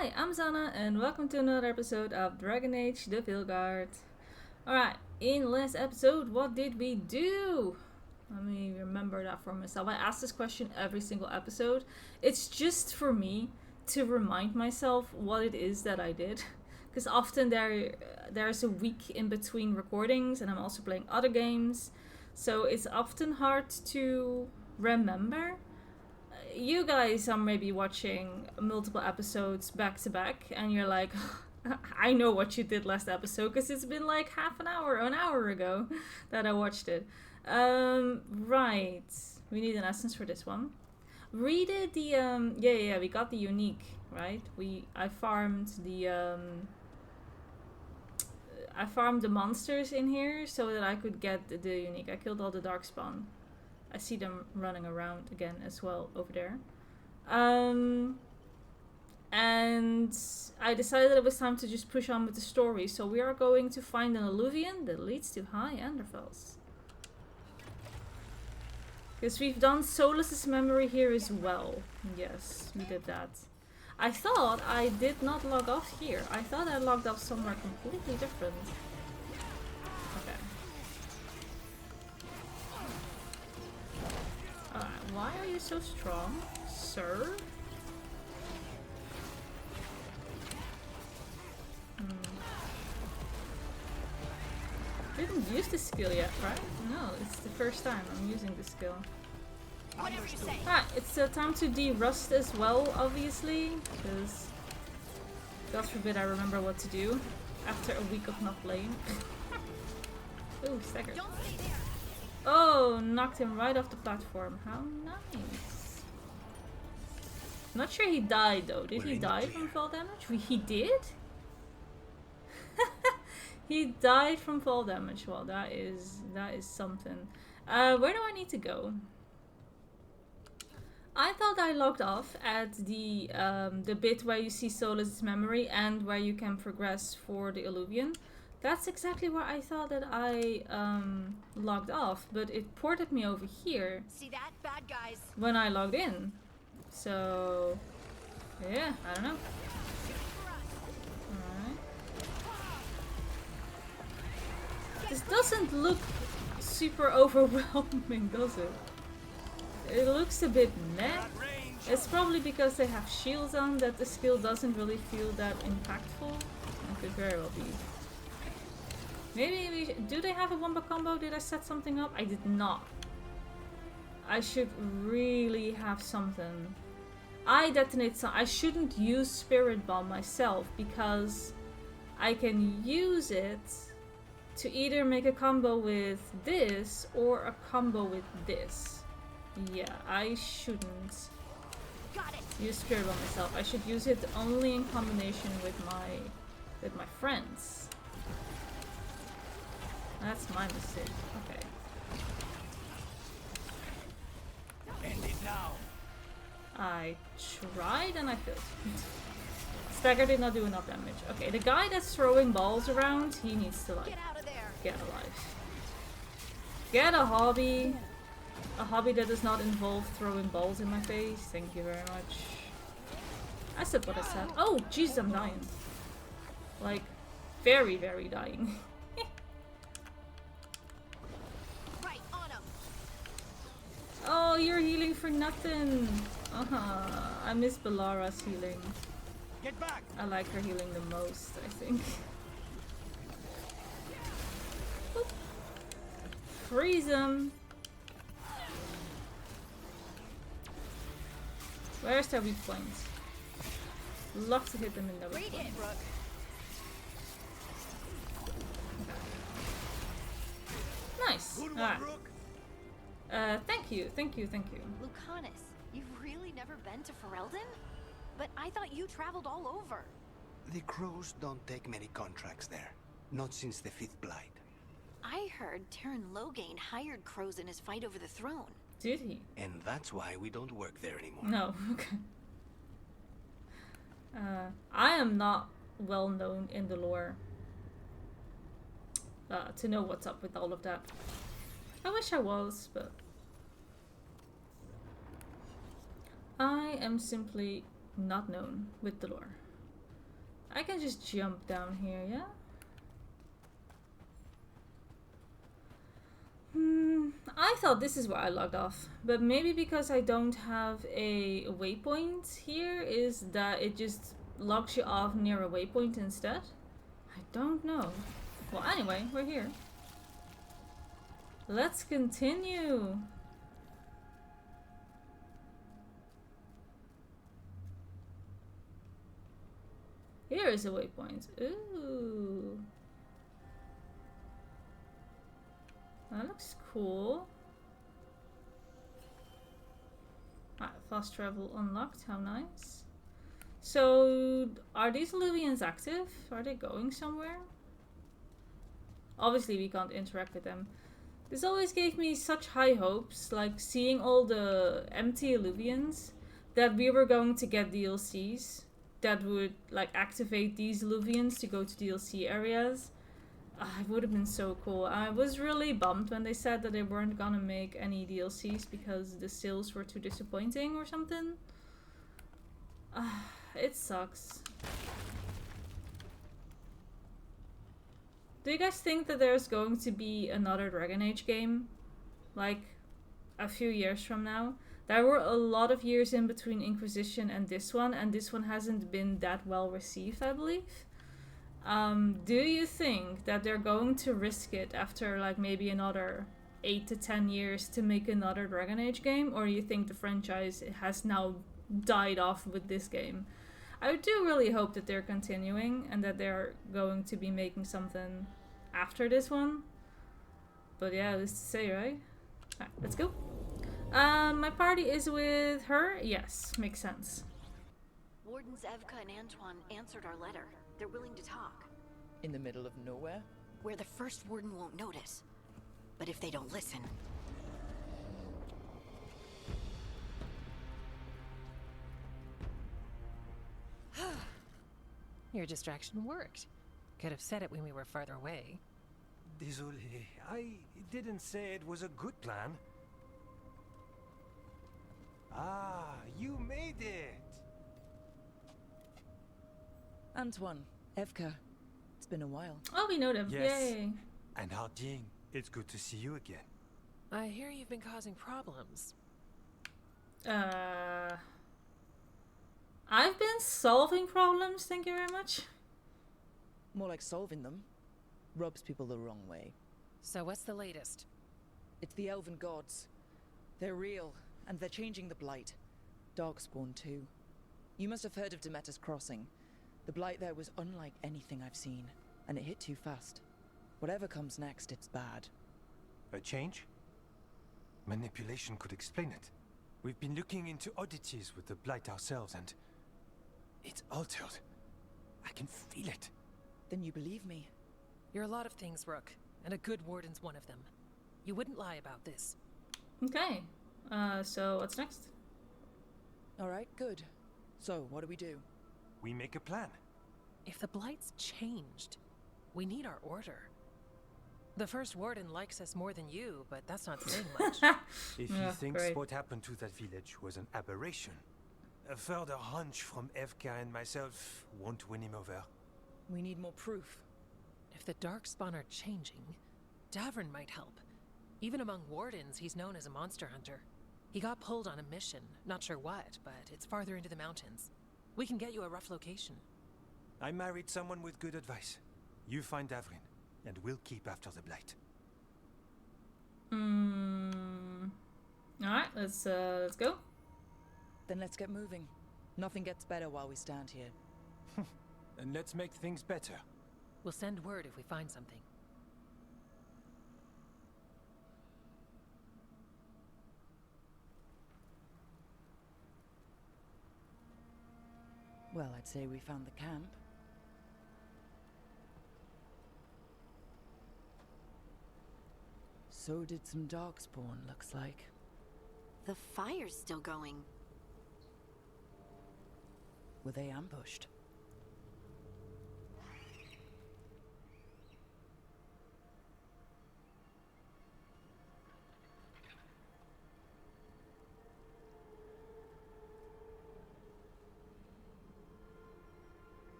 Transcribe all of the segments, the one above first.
Hi, I'm Zana and welcome to another episode of Dragon Age the Veilguard. Alright, in last episode, what did we do? Let me remember that for myself. I ask this question every single episode. It's just for me to remind myself what it is that I did. Because often there's a week in between recordings and I'm also playing other games. So it's often hard to remember. You guys are maybe watching multiple episodes back to back and you're like, I know what you did last episode because it's been like half an hour ago that I watched it. Right. We need an essence for this one. We did the, we got the unique, right? I farmed the monsters in here so that I could get the unique. I killed all the darkspawn. I see them running around again as well over there. And I decided it was time to just push on with the story. So we are going to find an alluvion that leads to High Enderfells. Because we've done Solus's memory here as well. Yes, we did that. I thought I did not log off here. I thought I logged off somewhere completely different. Okay. Why are you so strong, sir? Didn't use the skill yet, right? No, it's the first time I'm using the skill. Whatever you say. Ah, it's time to de-rust as well, obviously, because God forbid I remember what to do after a week of not playing. Ooh, staggered. Don't stay there. Oh, knocked him right off the platform. How nice. Not sure he died though. Did he die from fall damage? He did? He died from fall damage. Well, that is something. Where do I need to go? I thought I logged off at the bit where you see Solus's memory and where you can progress for the alluvion. That's exactly where I thought that I logged off, but it ported me over here. See that? Bad guys. When I logged in. So, yeah, I don't know. Alright. This doesn't look super overwhelming, does it? It looks a bit meh. It's probably because they have shields on that the skill doesn't really feel that impactful. It could very well be. Maybe do they have a wombo combo? Did I set something up? I did not. I should really have something. I detonate some. I shouldn't use Spirit Bomb myself because I can use it to either make a combo with this or a combo with this. Yeah, I shouldn't use Spirit Bomb myself. I should use it only in combination with my friends. That's my mistake. Okay. End it now. I tried and I failed. Stagger did not do enough damage. Okay, the guy that's throwing balls around, he needs to like Get out of there. get alive. Get a hobby. A hobby that does not involve throwing balls in my face. Thank you very much. I said what I said. Oh, jeez, I'm dying. Like, very, very dying. Right on him. Oh, you're healing for nothing. I miss Bellara's healing. Get back. I like her healing the most, I think. Oop. Freeze him. Where's their weak points? Love to hit them in the weak Great hit, points. Rook. Nice. Good one, Alright. Rook. Thank you. Lucanus, you've really never been to Ferelden? But I thought you traveled all over. The crows don't take many contracts there. Not since the Fifth Blight. I heard Terran Loghain hired crows in his fight over the throne. Did he? And that's why we don't work there anymore. No. Okay. I am not well known in the lore to know what's up with all of that. I wish I was, but I am simply not known with the lore. I can just jump down here, yeah? I thought this is where I logged off, but maybe because I don't have a waypoint here, is that it just logs you off near a waypoint instead? I don't know. Well, anyway, we're here. Let's continue. Here is a waypoint. Ooh. That looks cool. Ah, fast travel unlocked. How nice. So, are these Illuvians active? Are they going somewhere? Obviously, we can't interact with them. This always gave me such high hopes, like seeing all the empty Illuvians, that we were going to get DLCs that would like activate these Illuvians to go to DLC areas. It would have been so cool. I was really bummed when they said that they weren't gonna make any DLCs because the sales were too disappointing or something. It sucks. Do you guys think that there's going to be another Dragon Age game? Like, a few years from now? There were a lot of years in between Inquisition and this one hasn't been that well received, I believe. Do you think that they're going to risk it after like maybe another 8 to 10 years to make another Dragon Age game? Or you think the franchise has now died off with this game? I do really hope that they're continuing and that they're going to be making something after this one. But yeah, who's to say, right? Alright, let's go. My party is with her? Yes, makes sense. Wardens Evka and Antoine answered our letter. They're willing to talk. In the middle of nowhere? Where the first warden won't notice. But if they don't listen... Your distraction worked. Could have said it when we were farther away. Désolé, I didn't say it was a good plan. Ah, you made it! Antoine, Evka. It's been a while. Oh, we know them. Yes. Yay. And Harding, it's good to see you again. I hear you've been causing problems. I've been solving problems, thank you very much. More like solving them. Rubs people the wrong way. So what's the latest? It's the elven gods. They're real, and they're changing the Blight. Darkspawn too. You must have heard of Demeter's Crossing. The Blight there was unlike anything I've seen, and it hit too fast. Whatever comes next, it's bad. A change? Manipulation could explain it. We've been looking into oddities with the Blight ourselves, and... it's altered. I can feel it. Then you believe me? You're a lot of things, Rook, and a good warden's one of them. You wouldn't lie about this. Okay. So what's next? Alright, good. So, what do? We make a plan. If the Blight's changed, we need our order. The first warden likes us more than you, but that's not saying much. If Yeah, he thinks great. what happened to that village was an aberration, a further hunch from Evka and myself won't win him over. We need more proof. If the Darkspawn are changing, Davrin might help. Even among wardens, he's known as a monster hunter. He got pulled on a mission, not sure what, but it's farther into the mountains. We can get you a rough location. I married someone with good advice. You find Davrin, and we'll keep after the Blight. Alright, let's go. Then let's get moving. Nothing gets better while we stand here. And let's make things better. We'll send word if we find something. Well, I'd say we found the camp. So did some Darkspawn, looks like. The fire's still going. Were they ambushed?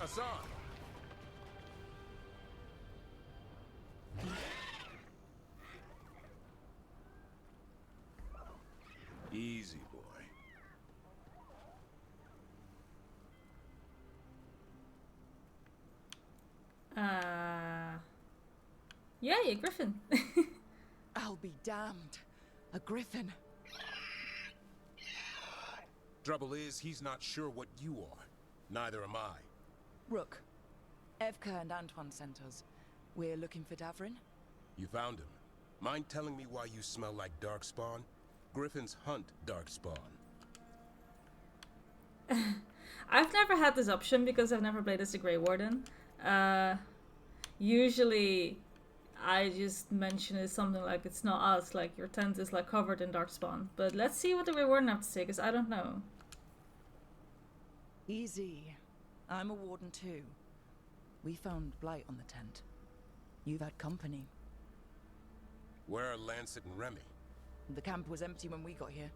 Hassan! Easy, boy. Yay, a griffin. I'll be damned. A griffin. Trouble is, he's not sure what you are. Neither am I. Rook. Evka and Antoine sent us. We're looking for Davrin. You found him. Mind telling me why you smell like darkspawn? Griffins hunt darkspawn. I've never had this option because I've never played as a Grey Warden. Usually, I just mention it something like it's not us, like your tent is like covered in darkspawn. But let's see what the Grey Warden have to say, because I don't know. Easy. I'm a warden too. We found blight on the tent. You've had company. Where are Lancet and Remy? The camp was empty when we got here.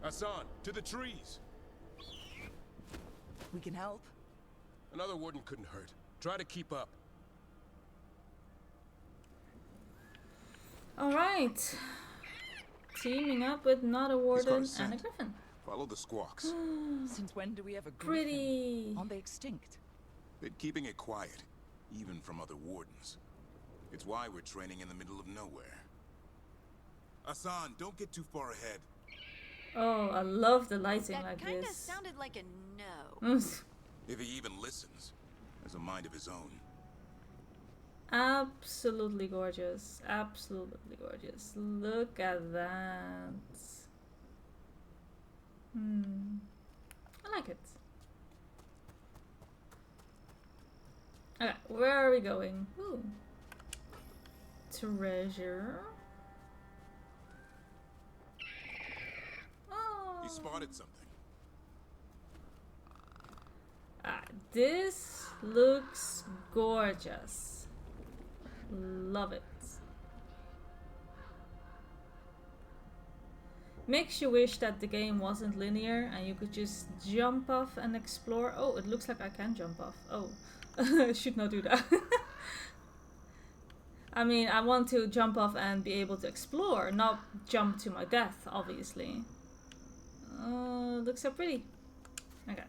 Hassan, to the trees! We can help. Another warden couldn't hurt. Try to keep up. Alright. Teaming up with not a warden and a scent. griffin. Follow the squawks. Since when do we have a griffin? Pretty. Aren't they extinct? Been keeping it quiet, even from other wardens. It's why we're training in the middle of nowhere. Hassan, don't get too far ahead. Oh, I love the lighting That like kinda this. sounded like a no. If he even listens, has a mind of his own. Absolutely gorgeous. Absolutely gorgeous. Look at that. I like it. Okay, where are we going? Ooh. Treasure. Oh. He spotted something. This looks gorgeous. Love it. Makes you wish that the game wasn't linear and you could just jump off and explore. Oh, it looks like I can jump off. Oh, I should not do that. I mean, I want to jump off and be able to explore, not jump to my death, obviously. Looks so pretty. Okay.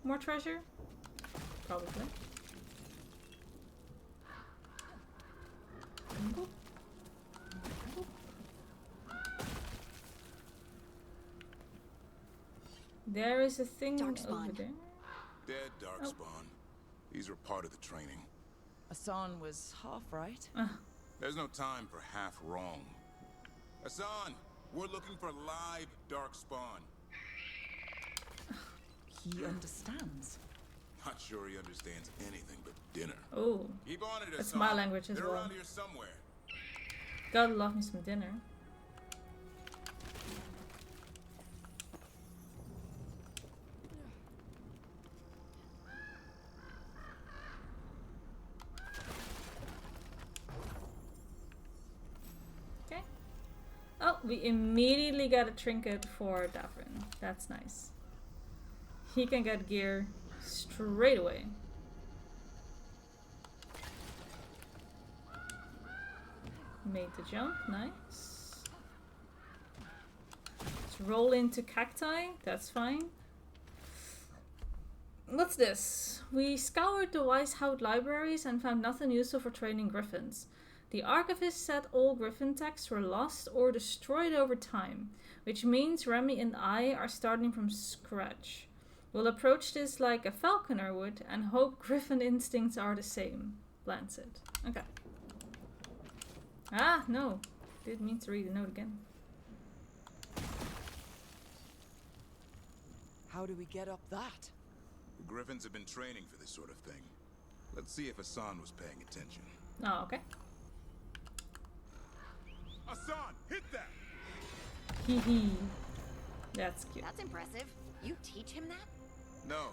More treasure? Probably. Boop. Boop. There is a thing Darkspawn. over there. Dead darkspawn. These are part of the training. Hassan was half right. There's no time for half wrong. Hassan, we're looking for live darkspawn. He understands. Not sure he understands anything but dinner. Oh, Keep on it, that's Hassan. my language as They're well. around here somewhere. Gotta love me some dinner. Okay. Oh, we immediately got a trinket for Davrin. That's nice. He can get gear straight away. Made the jump, nice. Let's roll into cacti, that's fine. What's this? We scoured the Weishout libraries and found nothing useful for training griffins. The archivist said all griffin texts were lost or destroyed over time, which means Remy and I are starting from scratch. We'll approach this like a falconer would and hope griffin instincts are the same. Lancet. Okay. Ah, no. Didn't mean to read the note again. How do we get up that? The Griffins have been training for this sort of thing. Let's see if Hassan was paying attention. Oh, okay. Hassan, hit that! Hee hee. That's cute. That's impressive. You teach him that? No,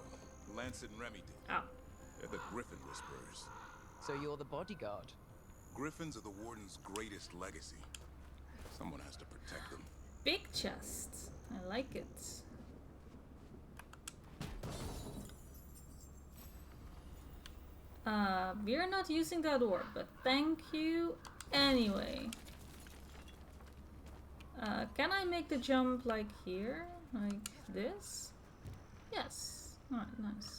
Lancet and Remy did. Oh. They're the Griffin Whisperers. So you're the bodyguard. Griffins are the Warden's greatest legacy. Someone has to protect them. big chest. I like it. We're not using that orb, but thank you anyway. Can I make the jump like here? Like this? Yes. Alright, nice.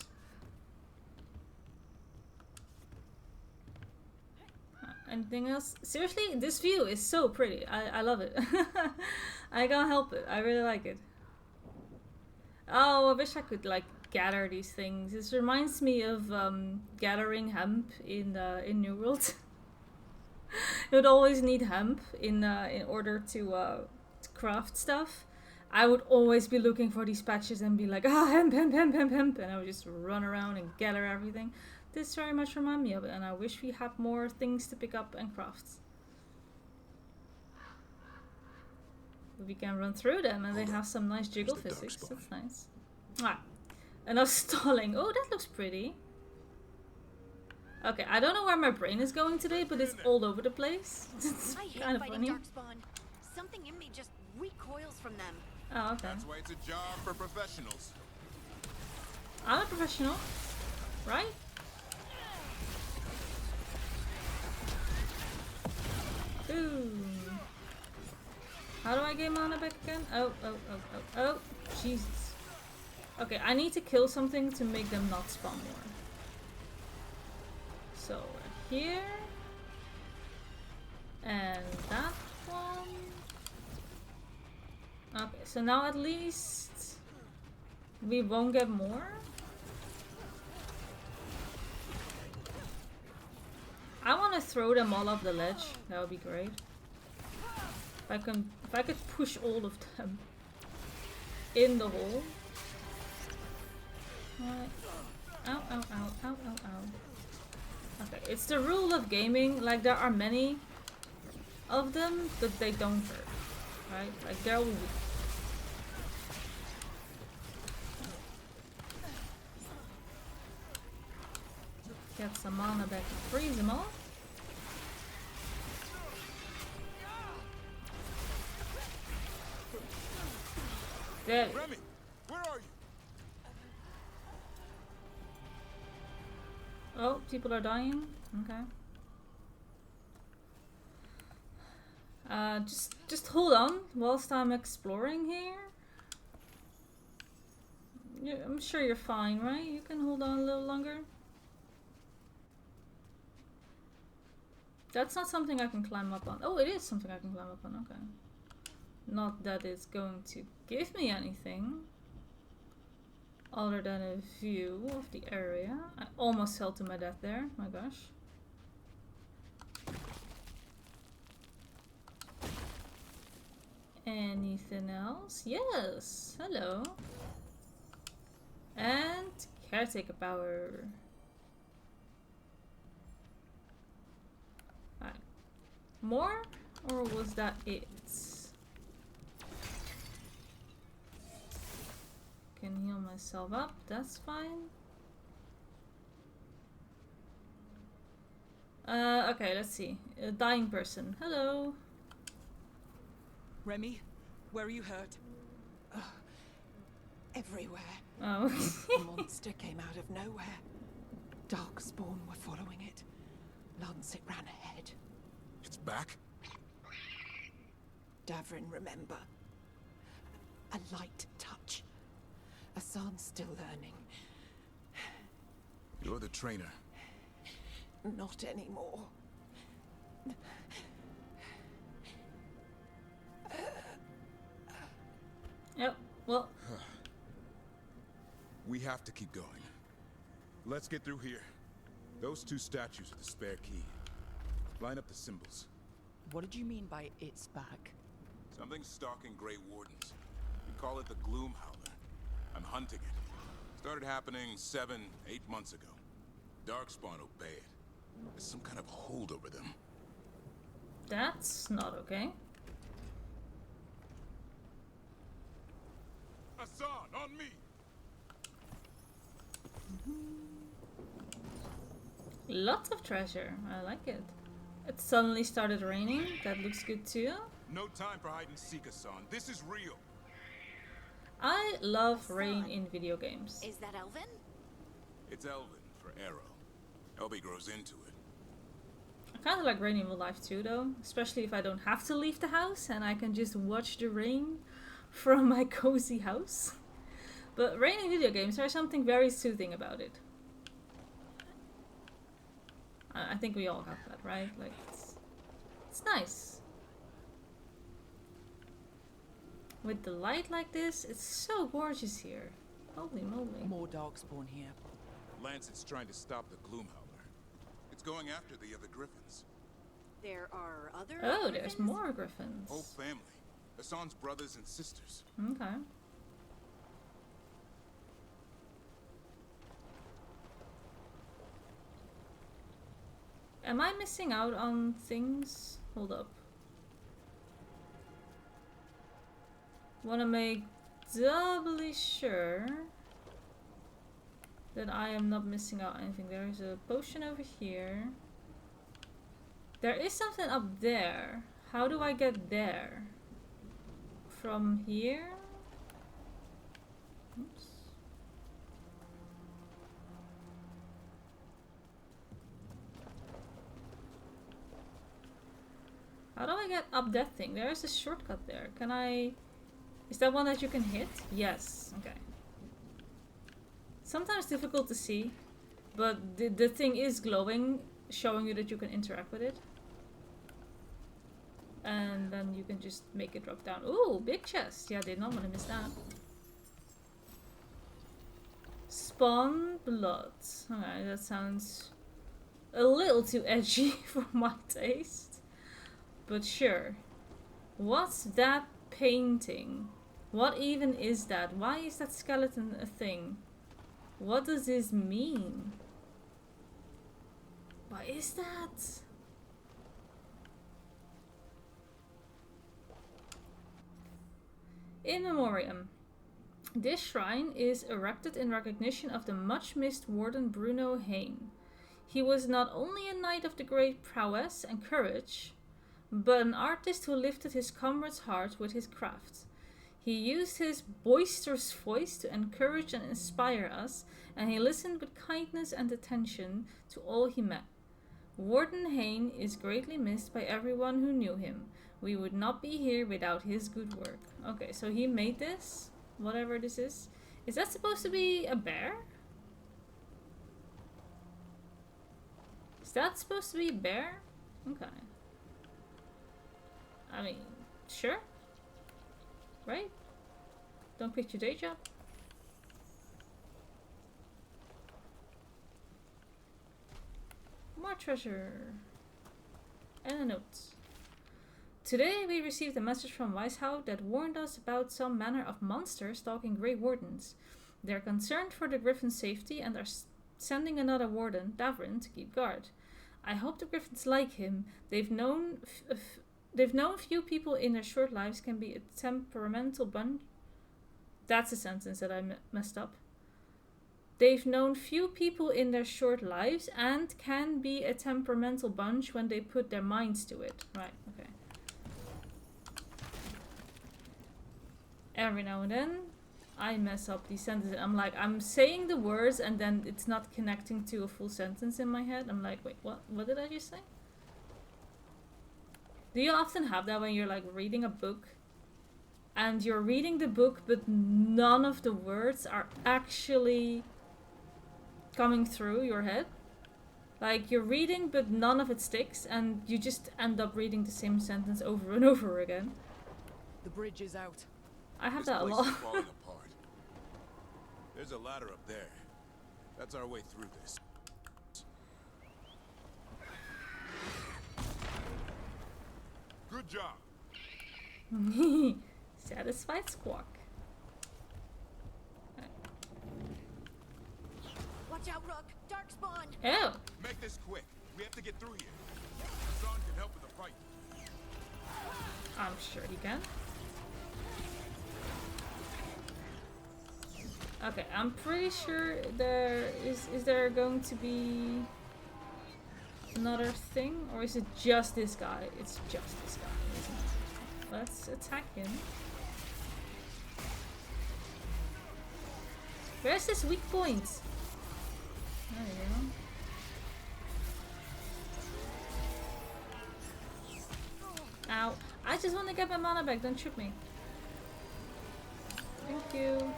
Anything else? Seriously, this view is so pretty. I love it. I can't help it. I really like it. Oh, I wish I could like gather these things. This reminds me of gathering hemp in New World. You would always need hemp in order to craft stuff. I would always be looking for these patches and be like, ah, hemp, hemp, hemp, hemp, hemp, and I would just run around and gather everything. This very much reminds me of it, and I wish we had more things to pick up and craft. But we can run through them, and they have some nice jiggle physics. That's nice. Ah, enough stalling. Oh, that looks pretty. Okay, I don't know where my brain is going today, but it's all over the place. It's kind of funny. Darkspawn. Something in me just recoils from them. Oh, okay. That's why it's a job for professionals. I'm a professional, right? Ooh. How do I get mana back again? Oh, Jesus. Okay, I need to kill something to make them not spawn more. So, here. And that one. Okay, so now at least we won't get more. I want to throw them all off the ledge. That would be great. If I could push all of them in the hole. Right. Ow, ow, ow, ow, ow, ow. Okay, it's the rule of gaming. Like, there are many of them, but they don't hurt. Right? Like, they're all weak. Get some mana back and freeze them all. There. Remy, where are you? Oh, people are dying. Okay. Just hold on whilst I'm exploring here. I'm sure you're fine, right? You can hold on a little longer. That's not something I can climb up on. Oh, it is something I can climb up on. Okay. Not that it's going to give me anything other than a view of the area. I almost fell to my death there. My gosh. Anything else? Yes. Hello. And caretaker power. Alright. More? Or was that it? Can heal myself up, that's fine. Okay, let's see. A dying person. Hello. Remy, where are you hurt? Everywhere. Oh. The monster came out of nowhere. Darkspawn were following it. Lancet ran ahead. It's back? Davrin, remember. A light touch. Hassan's still learning. You're the trainer. Not anymore. Yep, well. We have to keep going. Let's get through here. Those two statues are the spare key. Line up the symbols. What did you mean by it's back? Something's stalking Grey Wardens. We call it the Gloom Howler. I'm hunting it. Started happening 7, 8 months ago. Darkspawn obey it. There's some kind of hold over them. That's not okay. Hassan, on me! Lots of treasure. I like it. It suddenly started raining. That looks good too. No time for hide and seek, Hassan. This is real. I love rain Son. in video games. Is that Elvin? It's Elvin for Arrow. Elby grows into it. I kind of like rain in real life too, though. Especially if I don't have to leave the house and I can just watch the rain from my cozy house. But rain in video games, there's something very soothing about it. I think we all got that, right? Like, it's nice. With the light like this, it's so gorgeous here. Holy moly. More darkspawn here. Lancet's trying to stop the Gloomhowler. It's going after the other Griffins. There are other. Oh, there's Griffins? more griffins. Whole family. Hassan's brothers and sisters. Okay. Am I missing out on things? Hold up. Want to make doubly sure that I am not missing out anything. There is a potion over here. There is something up there. How do I get there? From here? Oops. How do I get up that thing? There is a shortcut there. Can I... Is that one that you can hit? Yes. Okay. Sometimes difficult to see, but the thing is glowing, showing you that you can interact with it. And then you can just make it drop down. Ooh, big chest. Yeah, did not want to miss that. Spawn blood. Alright, that sounds a little too edgy for my taste. But sure. What's that painting? What even is that? Why is that skeleton a thing? What does this mean? What is that? In memoriam. This shrine is erected in recognition of the much-missed Warden Bruno Hain. He was not only a knight of the great prowess and courage, but an artist who lifted his comrade's heart with his craft. He used his boisterous voice to encourage and inspire us, and he listened with kindness and attention to all he met. Warden Hain is greatly missed by everyone who knew him. We would not be here without his good work. Okay, so he made this, whatever this is. Is that supposed to be a bear? Is that supposed to be a bear? Okay. I mean, sure. Right? Don't quit your day job. More treasure. And a note. Today we received a message from Weishaupt that warned us about some manner of monster stalking Grey Wardens. They are concerned for the Griffin's safety and are sending another warden, Davrin, to keep guard. I hope the Griffins like him. They've known few people in their short lives can be a temperamental bunch. That's a sentence that I messed up. They've known few people in their short lives and can be a temperamental bunch when they put their minds to it. Right, okay. Every now and then, I mess up these sentences. I'm like, I'm saying the words and then it's not connecting to a full sentence in my head. I'm like, wait, what? What did I just say? Do you often have that when you're like reading a book and you're reading the book but none of the words are actually coming through your head? Like you're reading but none of it sticks and you just end up reading the same sentence over and over again. The bridge is out. I have This that a place lot. is falling apart. There's a ladder up there. That's our way through this. Good job. Satisfied squawk. Watch out, Rook! Darkspawn! Oh! Make this quick. We have to get through here. Hassan can help with the fight. I'm sure he can. Okay, I'm pretty sure there is there going to be another thing? Or is it just this guy? It's just this guy, isn't it? let's attack him. Where's his weak point? There you go. Ow. I just want to get my mana back, don't shoot me. Thank you.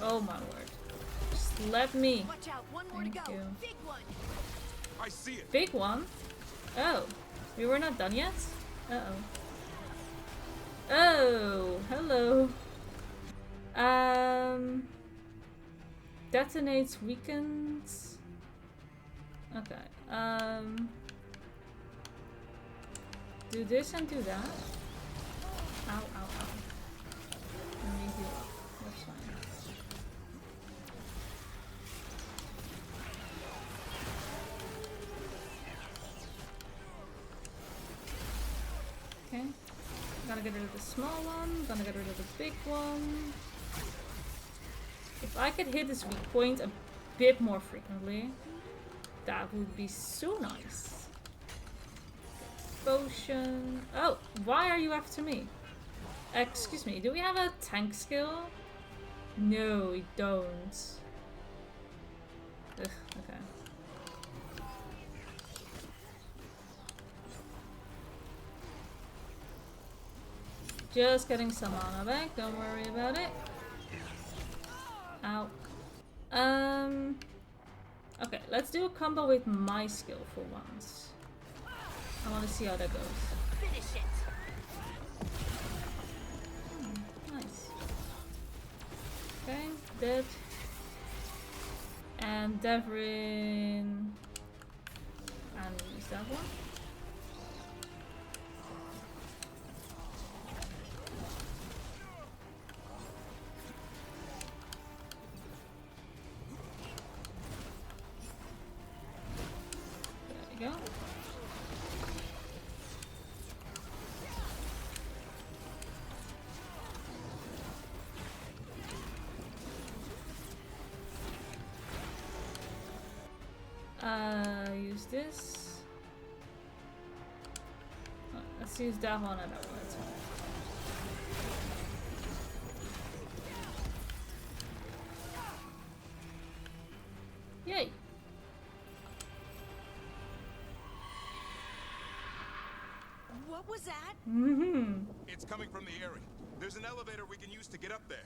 Oh my word. Just let me. Watch out, one more Thank to go. you. Big one. I see it. Big one? Oh. We were not done yet? Uh-oh. Oh, hello. Detonates weakens. Okay. Do this and do that. Ow, ow, ow. Let me heal up. That's fine. Okay. Gotta get rid of the small one. Gonna get rid of the big one. If I could hit this weak point a bit more frequently, that would be so nice. Potion. Oh, why are you after me? Excuse me, do we have a tank skill? No, we don't. Ugh, okay. Just getting some mana back, don't worry about it. Ow. Okay, let's do a combo with my skill for once. I want to see how that goes. Finish it. Nice. Okay, dead. And Davrin. And use that one. There we go. Use this. Oh, let's use that one and that one. That's fine. Yay! What was that? Mm-hmm. It's coming from the area. There's an elevator we can use to get up there.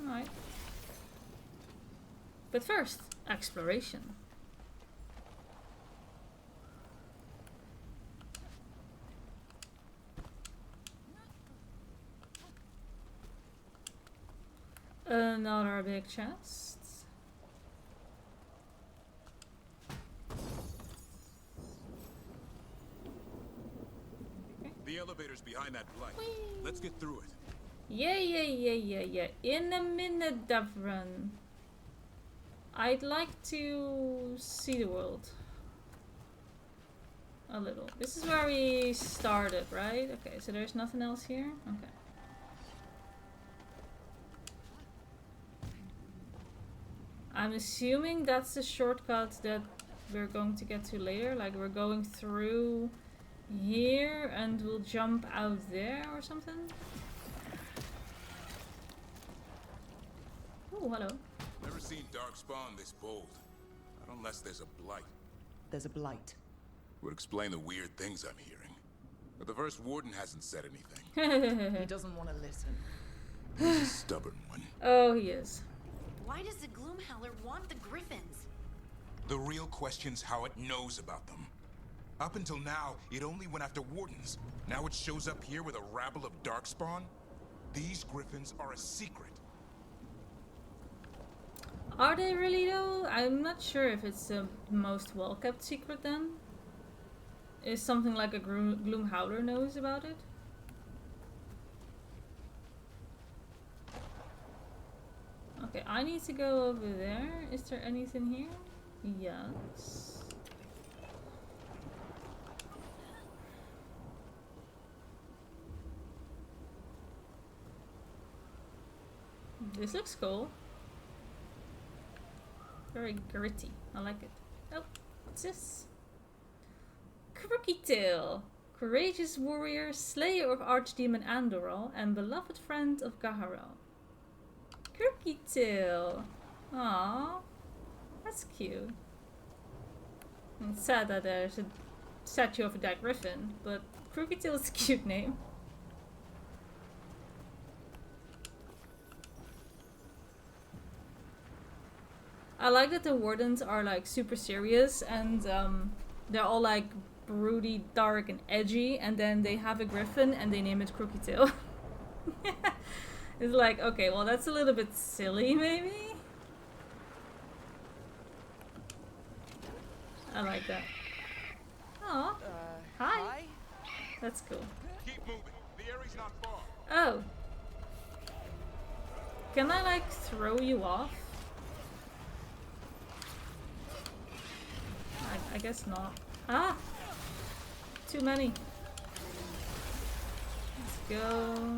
Alright. But first, exploration. Another big chest. The elevator's behind that light. Let's get through it. Yeah. In a minute, Davrin. I'd like to see the world. A little. This is where we started, right? Okay, so there's nothing else here? Okay. I'm assuming that's the shortcut that we're going to get to later. Like we're going through here and we'll jump out there or something. Oh, hello. Never seen Darkspawn this bold. Not unless there's a blight. There's a blight. Would explain the weird things I'm hearing. But the first warden hasn't said anything. He doesn't want to listen. He's a stubborn one. Oh, he is. Why does the Gloomhowler want the Griffins? The real question's how it knows about them. Up until now, it only went after wardens. Now it shows up here with a rabble of Darkspawn? These Griffins are a secret. Are they really though? I'm not sure if it's the most well-kept secret then. Is something like a Gloomhowler knows about it? Okay, I need to go over there. Is there anything here? Yes. This looks cool. Very gritty. I like it. Oh, what's this? Crooky tail. Courageous warrior, slayer of Archdemon Andorol, and beloved friend of Gaharel. Crooked Tail. Aww. That's cute. It's sad that there's a statue of a dead griffin, but Crooked Tail is a cute name. I like that the wardens are like super serious and they're all like broody, dark and edgy, and then they have a griffin and they name it Crooked Tail. It's like, okay, well that's a little bit silly maybe? I like that. Aw. Hi. That's cool. Keep moving. The area's not far. Oh. Can I like throw you off? I guess not. Ah! Too many. Let's go.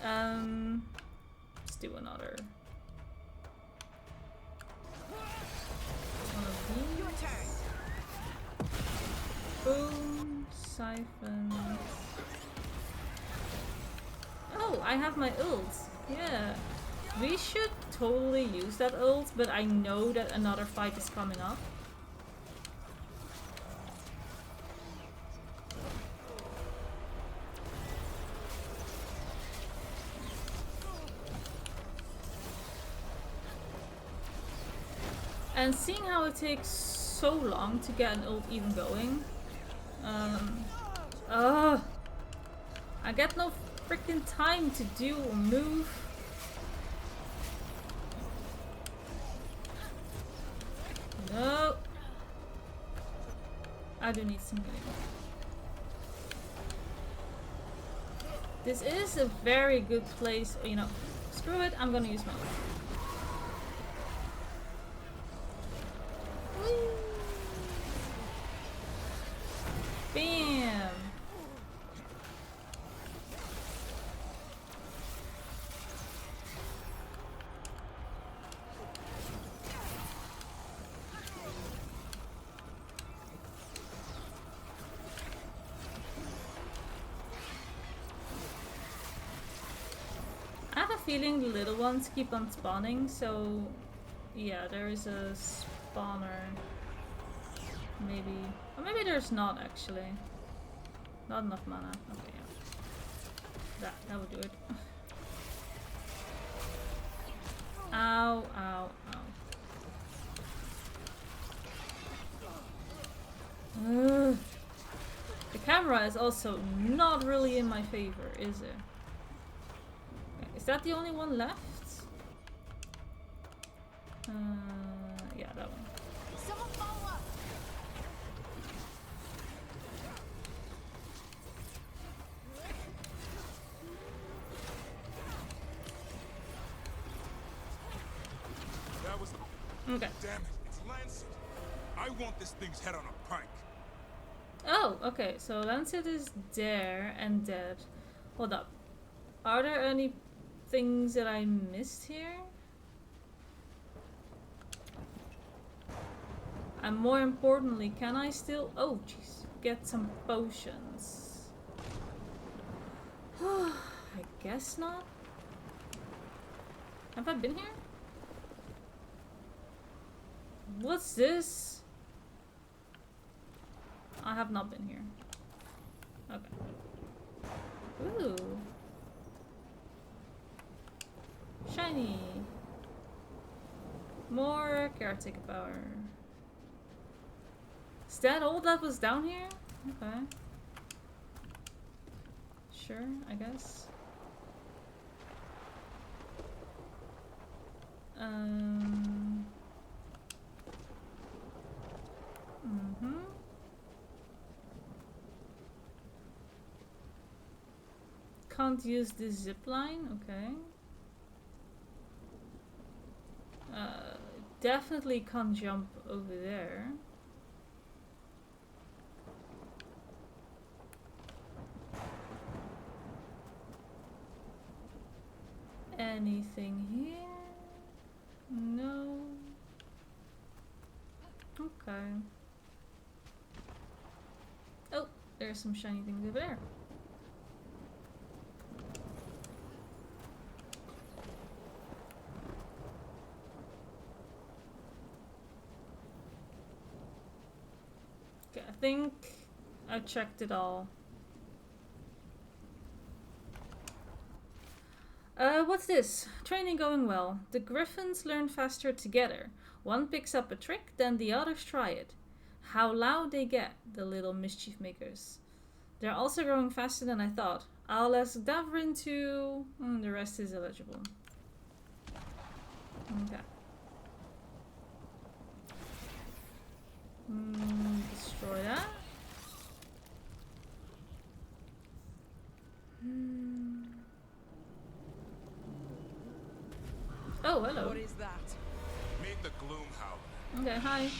Let's do another. One of these. Boom. Siphon. Oh, I have my ult. Yeah. We should totally use that ult, but I know that another fight is coming up. And seeing how it takes so long to get an ult even going, I get no freaking time to do a move. No, I do need some healing. This is a very good place, you know. Screw it, I'm gonna use my ult. Bam! I have a feeling the little ones keep on spawning, so yeah, there is a spawner. Maybe. Or maybe there's not actually. Not enough mana. Okay, yeah. That would do it. Ow, ow, ow. Ugh. The camera is also not really in my favor, is it? Okay, is that the only one left? Yeah, that one. Someone follow up. That was. Okay. Damn it! It's Lancet. I want this thing's head on a pike. Oh, okay. So Lancet is there and dead. Hold up. Are there any things that I missed here? And more importantly, can I still... Oh, jeez. Get some potions. I guess not. Have I been here? What's this? I have not been here. Okay. Ooh. Shiny. More caretaker power. Is that all that was down here? Okay. Sure, I guess. Can't use this zip line, okay. Definitely can't jump over there. Anything here? No. Okay. Oh, there's some shiny things over there. Okay, I think I checked it all. What's this? Training going well. The griffins learn faster together. One picks up a trick, then the others try it. How loud they get, the little mischief makers. They're also growing faster than I thought. I'll ask Davrin to... the rest is illegible. Okay. Destroy that. Oh, hello. What is that? Meet the Gloom Howler. Okay, hi.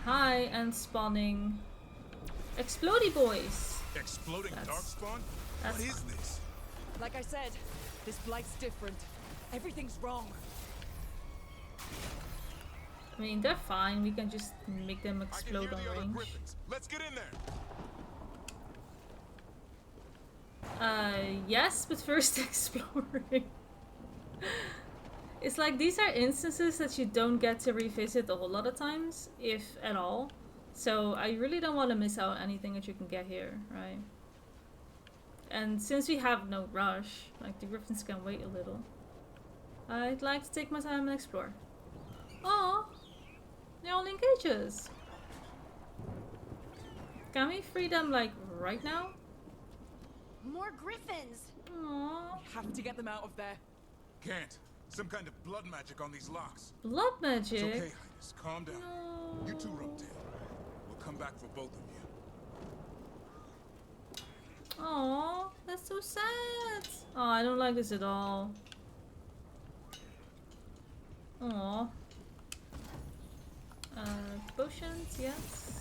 Hi, and spawning explodey boys. Exploding darkspawn? That's What is this? Like I said, this blight's different. Everything's wrong. I mean, they're fine. We can just make them explode on I can hear the other range. griffins. Let's get in there. Yes, but first exploring. It's like these are instances that you don't get to revisit a whole lot of times, if at all. So I really don't want to miss out on anything that you can get here, right? And since we have no rush, like the griffins can wait a little, I'd like to take my time and explore. Oh, they're all in cages. Can we free them like right now? More griffins! Aww. Have to get them out of there. Can't. Some kind of blood magic on these locks. Blood magic? It's okay, Highness. Calm down. No. You too, Rumtail. We'll come back for both of you. Aww, that's so sad. Oh, I don't like this at all. Aww. Potions, yes.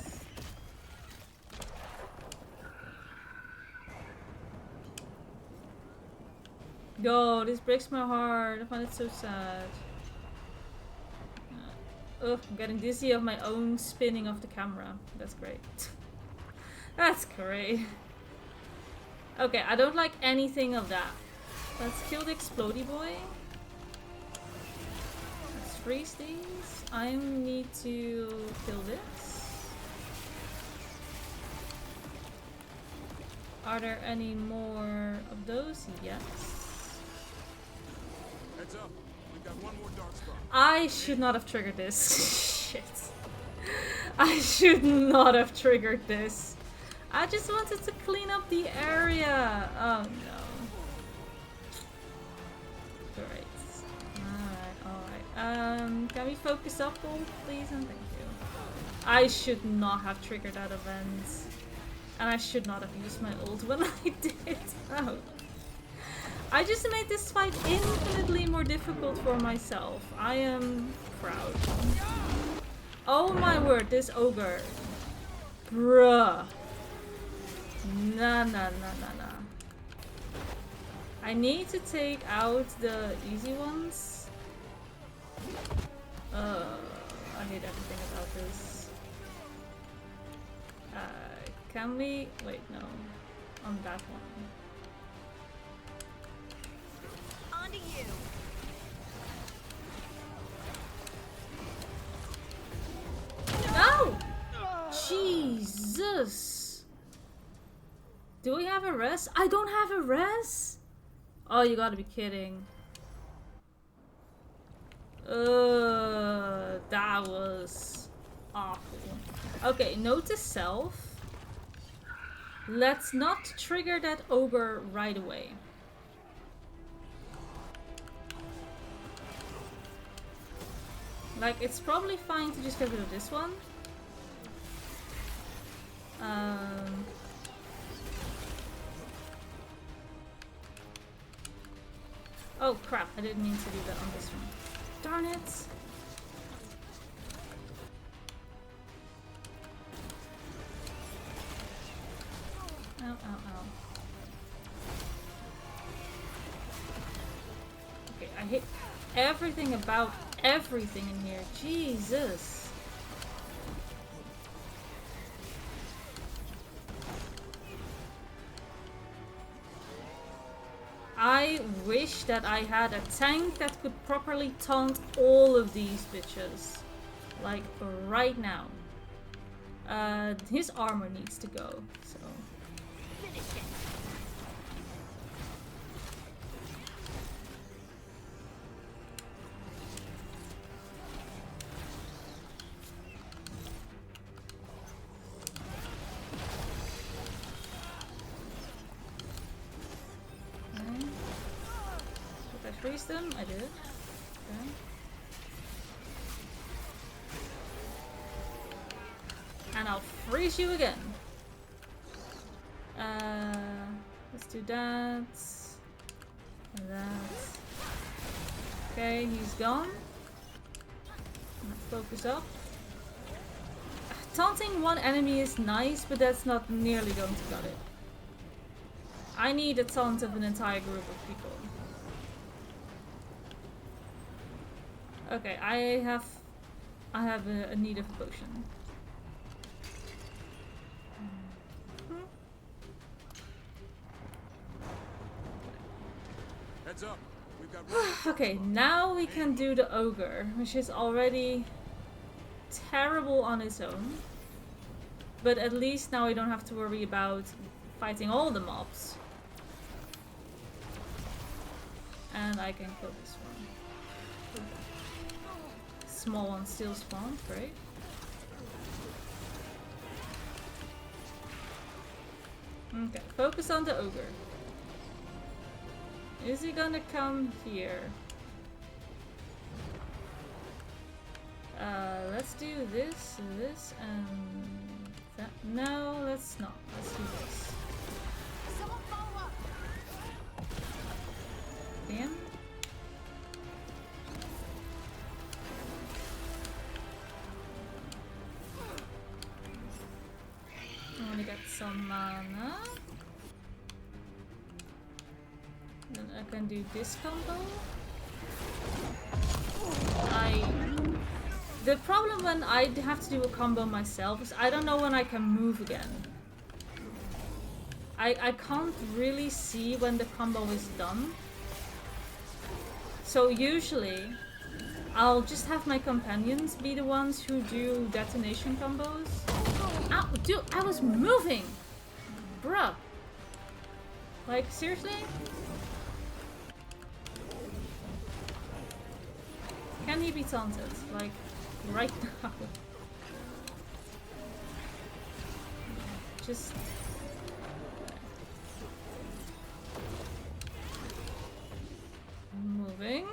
Yo, this breaks my heart. I find it so sad. Ugh, I'm getting dizzy of my own spinning of the camera. That's great. That's great. Okay, I don't like anything of that. Let's kill the explodey boy. Let's freeze these. I need to kill this. Are there any more of those? Yes. Heads up. We've got one more dark spot. I should not have triggered this. Shit. I should not have triggered this. I just wanted to clean up the area. Oh no. Great. Alright. Can we focus up all, please? And thank you. I should not have triggered that event. And I should not have used my ult when I did. Oh. I just made this fight infinitely more difficult for myself. I am proud. Oh my word, this ogre. Bruh. Nah. I need to take out the easy ones. I hate everything about this. Can we... Wait, no. On that one. On to you! No! Jesus! Do we have a res? I don't have a res? Oh, you gotta be kidding. That was awful. Okay, note to self. Let's not trigger that ogre right away. Like, it's probably fine to just get rid of this one. Oh crap, I didn't mean to do that on this one. Darn it! Ow. Okay, I hate everything about everything in here. Jesus. I wish that I had a tank that could properly taunt all of these bitches. Like, right now. His armor needs to go, so... Finish it. Did I freeze them? I did. Okay. And I'll freeze you again. Let's do that. And that. Okay, he's gone. Focus up. Taunting one enemy is nice, but that's not nearly going to cut it. I need a taunt of an entire group of people. Okay, I have a need of a potion. Heads up. We've got Okay, now we can do the ogre, which is already terrible on its own. But at least now we don't have to worry about fighting all the mobs. And I can kill this one. Small one still spawned, great. Okay, focus on the ogre. Is he gonna come here? Let's do this, and that. No, let's not. Let's do this. Someone follow up. Damn. I wanna get some mana. Then I can do this combo. The problem when I have to do a combo myself is I don't know when I can move again. I can't really see when the combo is done. So usually I'll just have my companions be the ones who do detonation combos. Ow, dude, I was moving! Bruh. Like, seriously? Can he be taunted? Like, right now? Just... moving.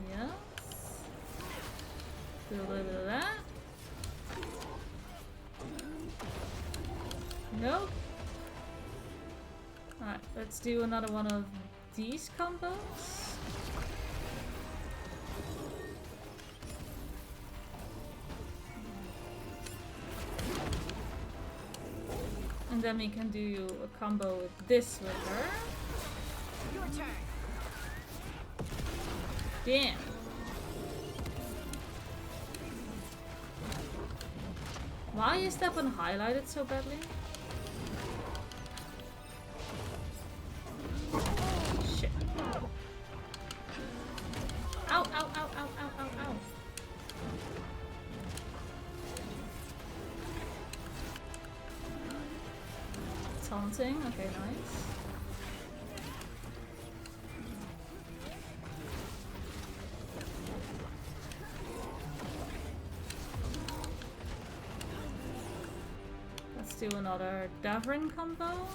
Yes. Do a little bit of that. Nope. Alright, let's do another one of these combos. And then we can do a combo with this with her. Your turn. Damn. Why is that one highlighted so badly? Shit. Ow, ow, ow, ow, ow, ow, ow. Taunting, okay, nice. Let's do another Davrin combo.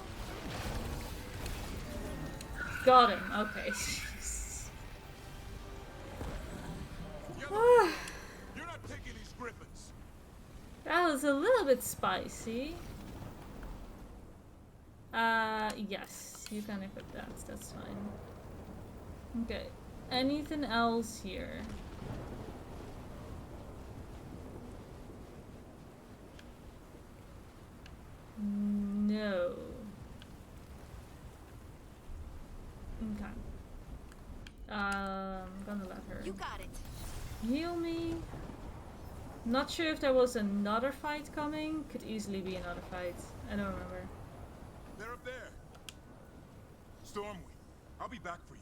Got him, okay. You're not taking these griffins. That was a little bit spicy. Yes, you can equip that, that's fine. Okay, anything else here? No. Okay. I'm gonna let her. You got it. Heal me. Not sure if there was another fight coming. Could easily be another fight. I don't remember. They're up there. Stormwing, I'll be back for you.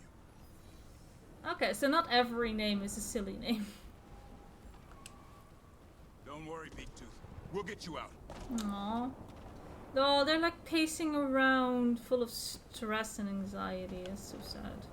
Okay, so not every name is a silly name. Don't worry, Big Tooth. We'll get you out. Aww. Oh, they're like pacing around full of stress and anxiety. It's so sad.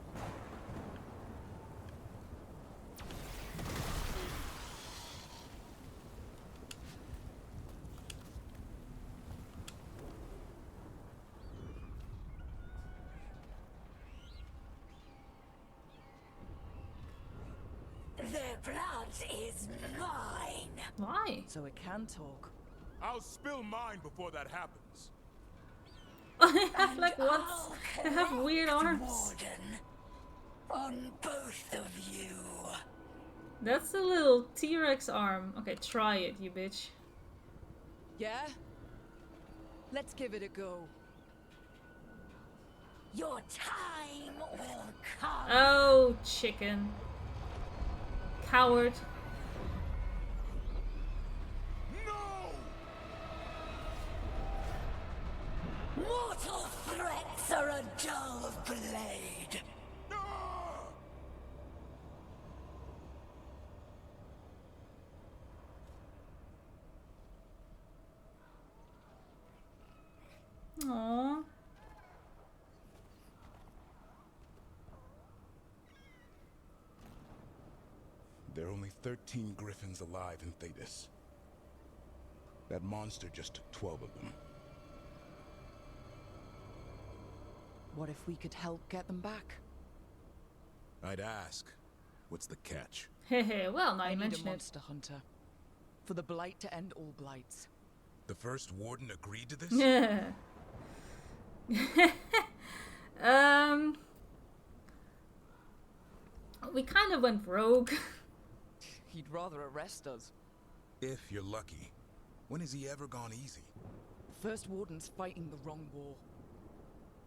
Their blood is mine. Why? So it can talk. I'll spill mine before that happens. They have like what? They have weird arms. Warden, on both of you. That's a little T-Rex arm. Okay, try it, you bitch. Yeah? Let's give it a go. Your time will come. Oh, chicken. Coward. No! Mortal threats are a dull blade. Ah! Aww. There are only 13 griffins alive in Thetis. That monster just took 12 of them. What if we could help get them back? I'd ask, what's the catch? Hehe, well, now I you need a mention it. monster hunter. For the blight to end all blights. The first warden agreed to this? Yeah. We kind of went rogue. He'd rather arrest us. If you're lucky. When has he ever gone easy? First warden's fighting the wrong war.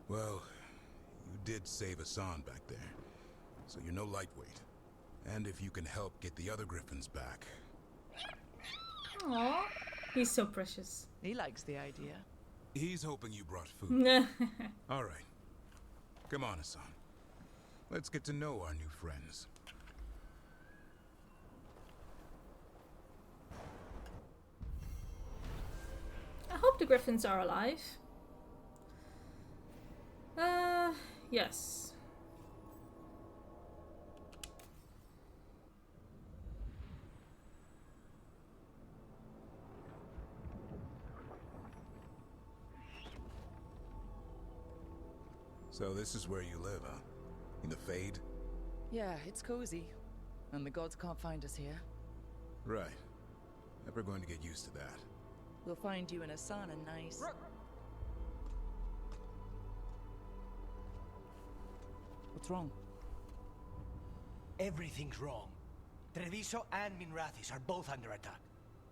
Well, you did save Hassan back there, so you're no lightweight. And if you can help get the other griffins back. Aww. He's so precious. He likes the idea. He's hoping you brought food. Nah. All right. Come on, Hassan. Let's get to know our new friends. I hope the griffins are alive. Yes. So this is where you live, huh? In the Fade? Yeah, it's cozy. And the gods can't find us here. Right. Never going to get used to that. We'll find you in a sauna nice. What's wrong? Everything's wrong. Treviso and Minrathis are both under attack.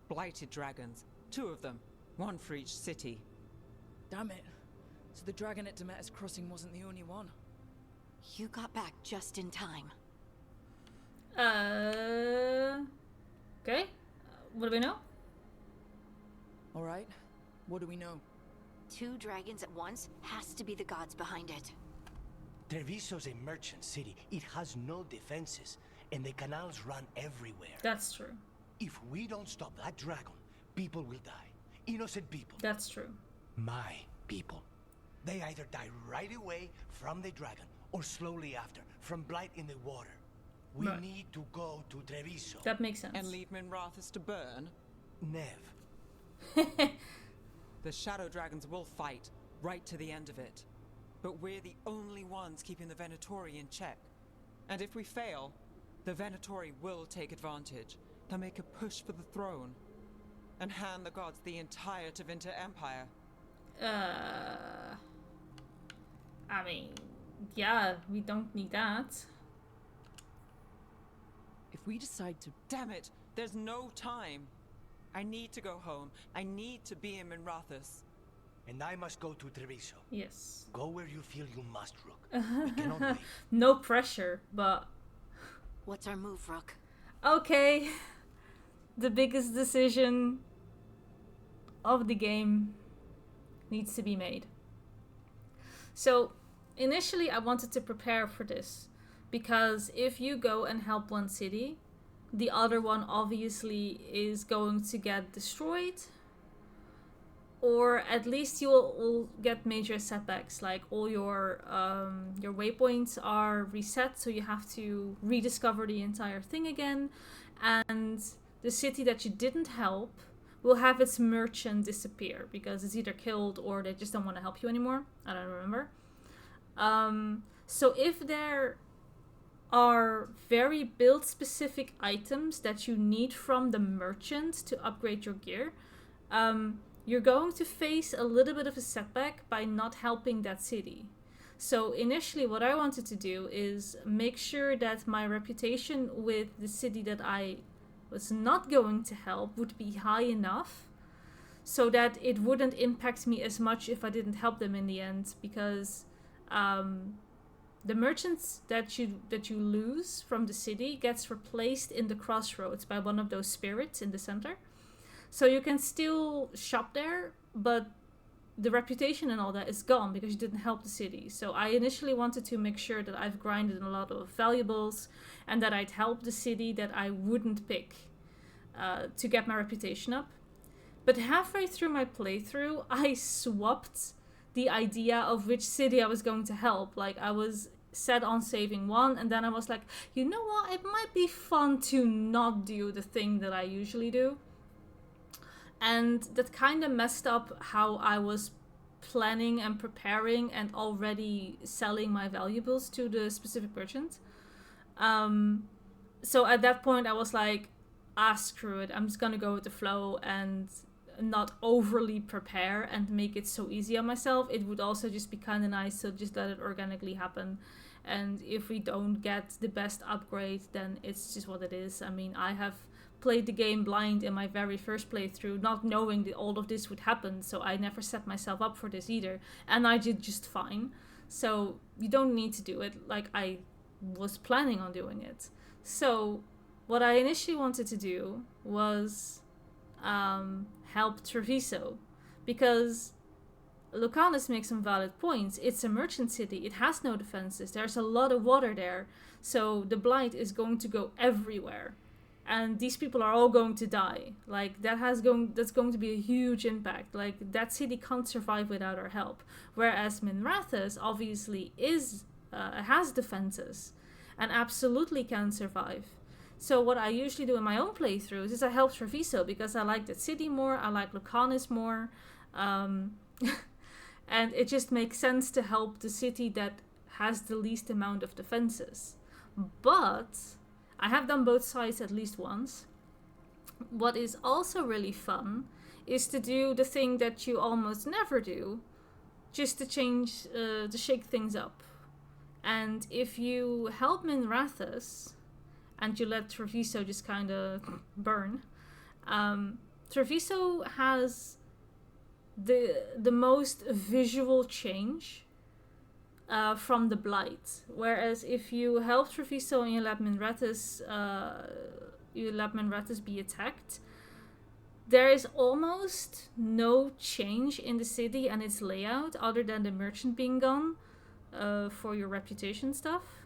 Blighted dragons. 2 of them. 1 for each city. Damn it. So the dragon at Demeter's Crossing wasn't the only one. You got back just in time. Okay. What do we know? Alright. What do we know? 2 dragons at once has to be the gods behind it. Treviso's a merchant city. It has no defenses, and the canals run everywhere. That's true. If we don't stop that dragon, people will die. Innocent people. That's true. My people. They either die right away from the dragon, or slowly after, from blight in the water. We Right. need to go to Treviso. That makes sense. And leave Minrathis to burn? Nev. The shadow dragons will fight, right to the end of it. But we're the only ones keeping the Venatori in check. And if we fail, the Venatori will take advantage. They'll make a push for the throne. And hand the gods the entire Tevinter Empire. I mean, yeah, we don't need that. If we decide to... Damn it! There's no time! I need to go home. I need to be in Minrathis. And I must go to Treviso. Yes. Go where you feel you must, Rook. We cannot wait. No pressure, but What's our move, Rook? Okay, the biggest decision of the game needs to be made. So, initially I wanted to prepare for this, because if you go and help one city, the other one obviously is going to get destroyed, or at least you will get major setbacks, like all your waypoints are reset, so you have to rediscover the entire thing again, and the city that you didn't help will have its merchant disappear because it's either killed or they just don't want to help you anymore. I don't remember. So if there are very build specific items that you need from the merchant to upgrade your gear, you're going to face a little bit of a setback by not helping that city. So initially what I wanted to do is make sure that my reputation with the city that I was not going to help would be high enough so that it wouldn't impact me as much if I didn't help them in the end, because the merchants that you lose from the city gets replaced in the crossroads by one of those spirits in the center. So you can still shop there, but the reputation and all that is gone because you didn't help the city. So I initially wanted to make sure that I've grinded a lot of valuables and that I'd help the city that I wouldn't pick to get my reputation up. But halfway through my playthrough, I swapped the idea of which city I was going to help. Like, I was set on saving one, and then I was like, you know what, it might be fun to not do the thing that I usually do. And that kind of messed up how I was planning and preparing and already selling my valuables to the specific merchant. So at that point I was like, screw it, I'm just gonna go with the flow and not overly prepare and make it so easy on myself. It would also just be kind of nice to just let it organically happen. And if we don't get the best upgrade, then it's just what it is. I mean, I have played the game blind in my very first playthrough, not knowing that all of this would happen, so I never set myself up for this either, and I did just fine. So you don't need to do it like I was planning on doing it. So what I initially wanted to do was help Treviso, because Lucanus makes some valid points. It's a merchant city, it has no defenses, there's a lot of water there, so the blight is going to go everywhere. And these people are all going to die. Like, that's going to be a huge impact. Like, that city can't survive without our help. Whereas Minrathous obviously has defenses and absolutely can survive. So what I usually do in my own playthroughs is I help Treviso because I like that city more, I like Lucanus more. And it just makes sense to help the city that has the least amount of defenses. But I have done both sides at least once. What is also really fun is to do the thing that you almost never do, just to shake things up. And if you help Minrathous and you let Treviso just kind of burn, Treviso has the most visual change from the blight, whereas if you help Treviso and you let Minrathous be attacked, there is almost no change in the city and its layout other than the merchant being gone for your reputation stuff.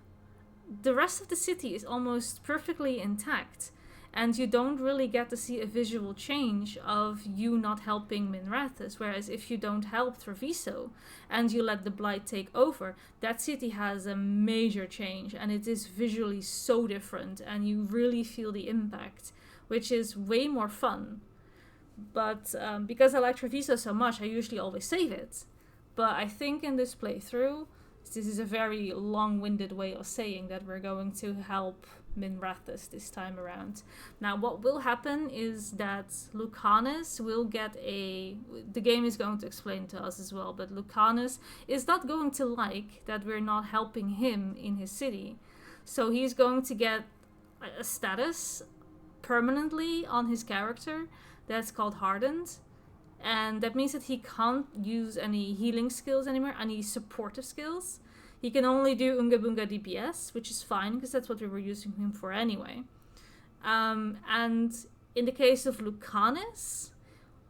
The rest of the city is almost perfectly intact, and you don't really get to see a visual change of you not helping Minrathous. Whereas if you don't help Treviso and you let the blight take over, that city has a major change and it is visually so different and you really feel the impact, which is way more fun. But because I like Treviso so much, I usually always save it. But I think in this playthrough, this is a very long-winded way of saying that we're going to help Minrathous this time around. Now what will happen is that Lucanus will get the game is going to explain to us as well, but Lucanus is not going to like that we're not helping him in his city. So he's going to get a status permanently on his character that's called Hardened. And that means that he can't use any healing skills anymore, any supportive skills. He can only do Unga Bunga DPS, which is fine, because that's what we were using him for anyway. And in the case of Lucanus,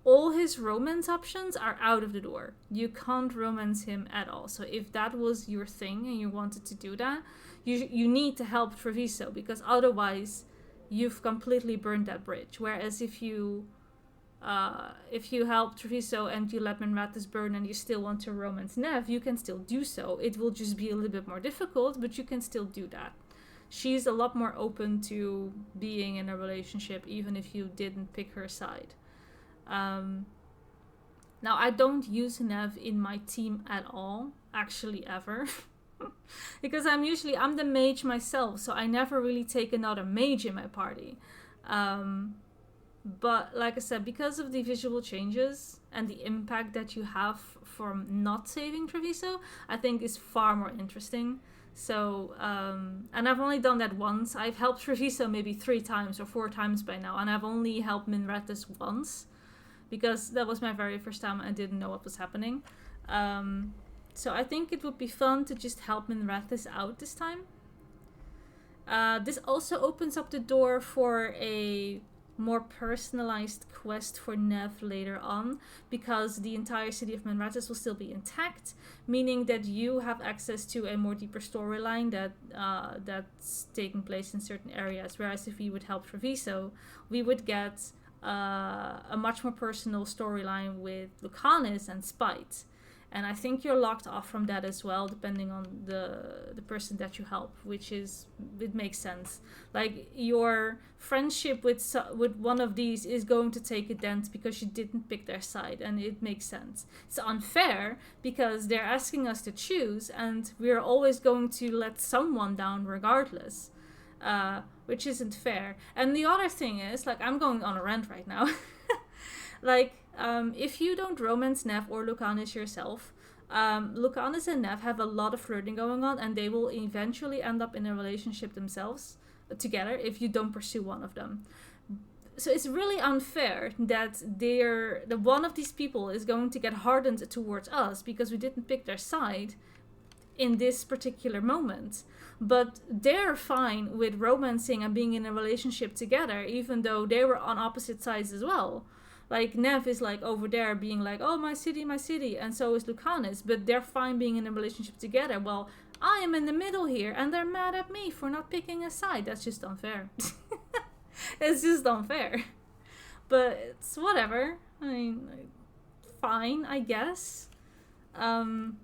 all his romance options are out of the door. You can't romance him at all. So if that was your thing and you wanted to do that, you need to help Treviso, because otherwise you've completely burned that bridge. Whereas if you help Treviso and you let Minrathous burn and you still want to romance Nev, you can still do so. It will just be a little bit more difficult, but you can still do that. She's a lot more open to being in a relationship, even if you didn't pick her side. Now, I don't use Nev in my team at all, actually ever. Because I'm the mage myself, so I never really take another mage in my party. But like I said, because of the visual changes and the impact that you have from not saving Treviso, I think is far more interesting. So, and I've only done that once. I've helped Treviso maybe 3 times or 4 times by now, and I've only helped Minrathous once, because that was my very first time and I didn't know what was happening. So I think it would be fun to just help Minrathous out this time. This also opens up the door for a more personalized quest for Nev later on, because the entire city of Minrathous will still be intact, meaning that you have access to a more deeper storyline that's taking place in certain areas. Whereas if we would help Treviso, we would get a much more personal storyline with Lucanus and Spite. And I think you're locked off from that as well, depending on the person that you help, it makes sense. Like, your friendship with one of these is going to take a dent because you didn't pick their side, and it makes sense. It's unfair because they're asking us to choose, and we're always going to let someone down regardless, which isn't fair. And the other thing is, like, I'm going on a rant right now. Like, if you don't romance Nev or Lucanus yourself, Lucanus and Nev have a lot of flirting going on, and they will eventually end up in a relationship themselves together if you don't pursue one of them. So it's really unfair that the one of these people is going to get hardened towards us because we didn't pick their side in this particular moment. But they're fine with romancing and being in a relationship together, even though they were on opposite sides as well. Like, Nev is like over there being like, oh, my city, and so is Lucanus, but they're fine being in a relationship together. Well, I am in the middle here, and they're mad at me for not picking a side. That's just unfair. It's just unfair. But it's whatever. I mean, fine, I guess. It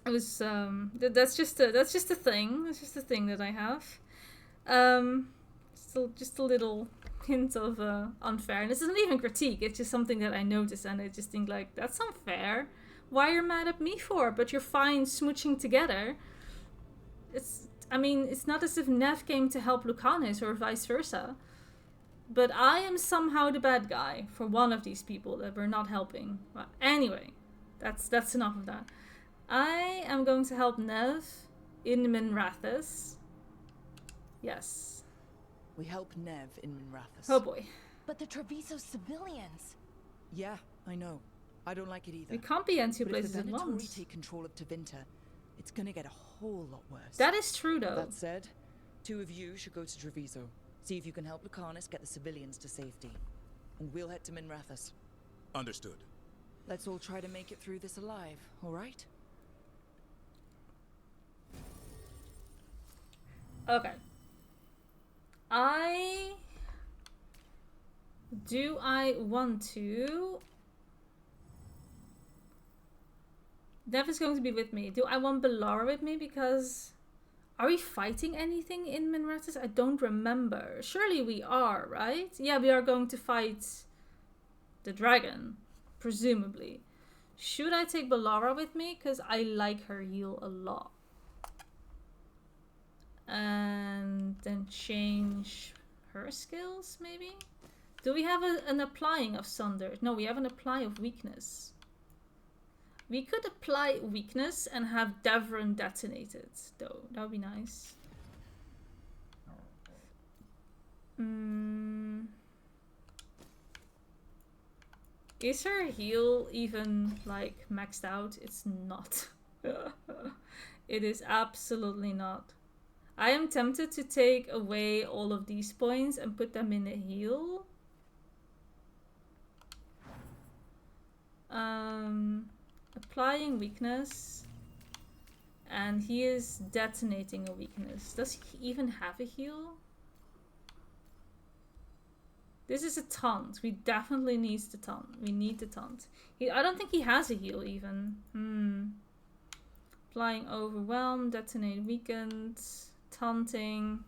was that's just a thing. It's just a thing that I have. Still, just a little hint of unfair, and this isn't even critique, it's just something that I noticed, and I just think, like, that's unfair. Why are you mad at me for? But you're fine smooching together. It's not as if Nev came to help Lucanus or vice versa, but I am somehow the bad guy for one of these people that we're not helping. Well, anyway, that's enough of that. I am going to help Nev in Minrathous. Yes. We help Nev in Minrathous. Oh boy. But the Treviso civilians. Yeah, I know. I don't like it either. We can't be in 2 but places if at the Venatori once. take control of Tevinter, it's gonna get a whole lot worse. That is true, though. That said, 2 of you should go to Treviso. See if you can help Lucanus get the civilians to safety. And we'll head to Minrathous. Understood. Let's all try to make it through this alive, alright? Okay. Do I want to? Nev is going to be with me. Do I want Bellara with me? Because are we fighting anything in Minrathous? I don't remember. Surely we are, right? Yeah, we are going to fight the dragon, presumably. Should I take Bellara with me? Because I like her heal a lot. And then change her skills, maybe? Do we have an applying of Sunder? No, we have an apply of weakness. We could apply weakness and have Davrin detonated, though. That would be nice. Is her heal even, like, maxed out? It's not. It is absolutely not. I am tempted to take away all of these points and put them in a heal. Applying weakness. And he is detonating a weakness. Does he even have a heal? This is a taunt. We definitely need the taunt. We need the taunt. I don't think he has a heal even. Applying overwhelm, detonate weakened, taunting.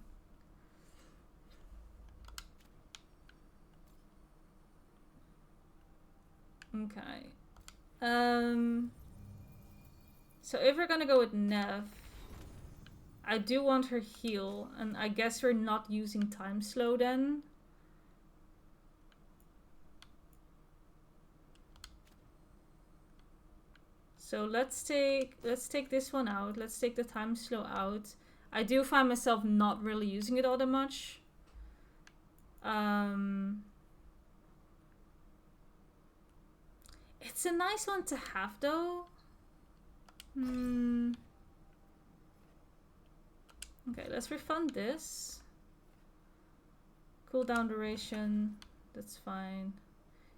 Okay. So if we're gonna go with Nev, I do want her heal, and I guess we're not using time slow then. So let's take this one out. Let's take the time slow out. I do find myself not really using it all that much. It's a nice one to have though. Okay, let's refund this. Cooldown duration, that's fine.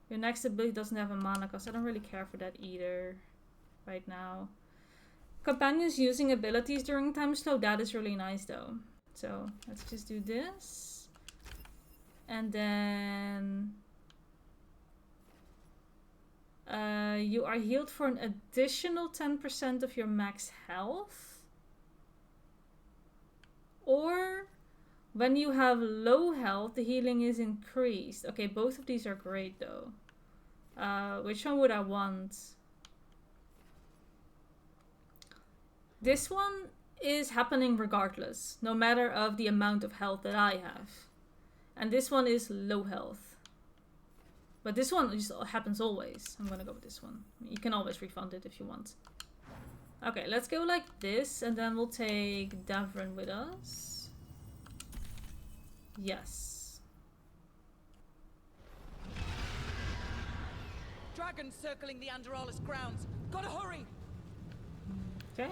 Your next ability doesn't have a mana cost. I don't really care for that either right now. Companions using abilities during time slow, that is really nice though. So let's just do this. And then you are healed for an additional 10% of your max health. Or when you have low health, the healing is increased. Okay, both of these are great though. Which one would I want? This one is happening regardless, no matter of the amount of health that I have. And this one is low health. But this one just happens always. I'm gonna go with this one. You can always refund it if you want. Okay, let's go like this, and then we'll take Davrin with us. Yes. Dragon circling the Andorralis grounds. Gotta hurry! Okay.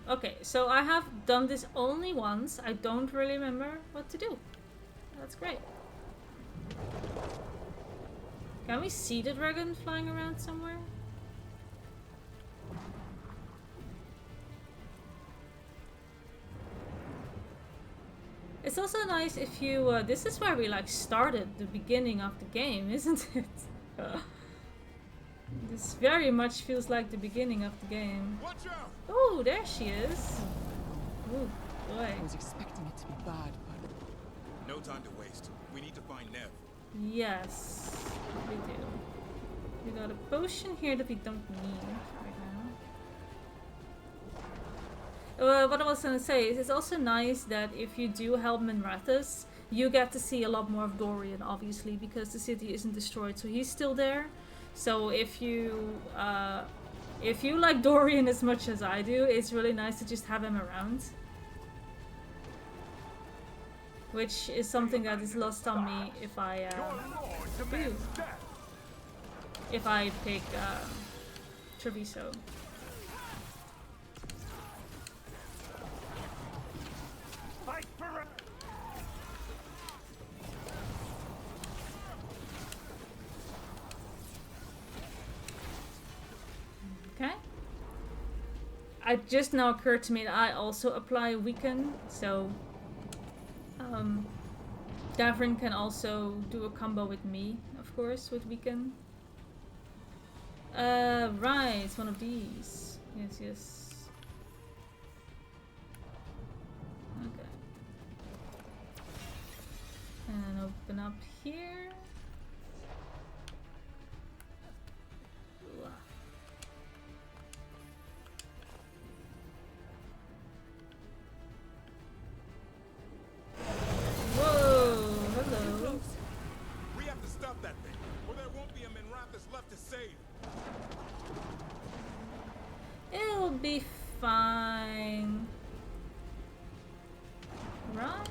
Okay, so I have done this only once. I don't really remember what to do. That's great. Can we see the dragon flying around somewhere? It's also nice if you... this is where we like started the beginning of the game, isn't it? This very much feels like the beginning of the game. Watch out! Oh, there she is. Oh boy. I was expecting it to be bad, but... No time to waste. We need to find Nev. Yes, we do. We got a potion here that we don't need right now. What I was gonna say is it's also nice that if you do help Minrathus, you get to see a lot more of Dorian, obviously, because the city isn't destroyed, so he's still there. So if you like Dorian as much as I do, it's really nice to just have him around. Which is something that is lost on me if I pick Treviso. Okay. It just now occurred to me that I also apply Weaken, so Davrin can also do a combo with me, of course, with Weaken. Right, it's one of these. Yes, yes. Okay. And open up here. Whoa, hello. We have to stop that thing, or there won't be a Minrathus left to save. It'll be fine. Right?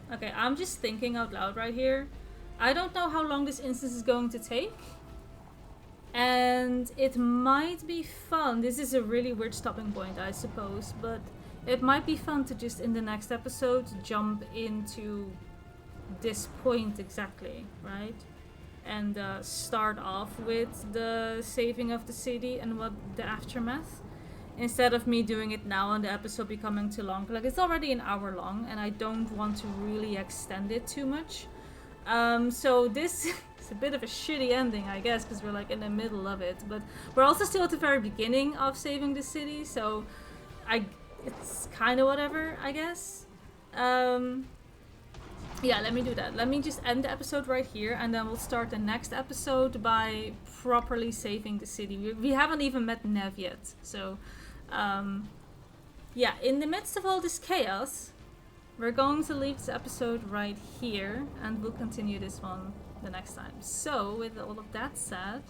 Okay, I'm just thinking out loud right here. I don't know how long this instance is going to take. And it might be fun. This is a really weird stopping point, I suppose. But it might be fun to just in the next episode jump into this point exactly, right? And start off with the saving of the city and what the aftermath. Instead of me doing it now and the episode becoming too long. Like, it's already an hour long and I don't want to really extend it too much. So this is a bit of a shitty ending, I guess, because we're like in the middle of it. But we're also still at the very beginning of saving the city, so it's kind of whatever, I guess. Yeah, let me do that. Let me just end the episode right here, and then we'll start the next episode by properly saving the city. We haven't even met Nev yet, so yeah, in the midst of all this chaos, we're going to leave this episode right here, and we'll continue this one the next time. So, with all of that said,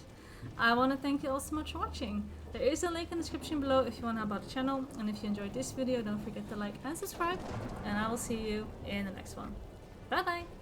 I want to thank you all so much for watching. There is a link in the description below if you want to know about the channel, and if you enjoyed this video, don't forget to like and subscribe, and I will see you in the next one. Bye bye!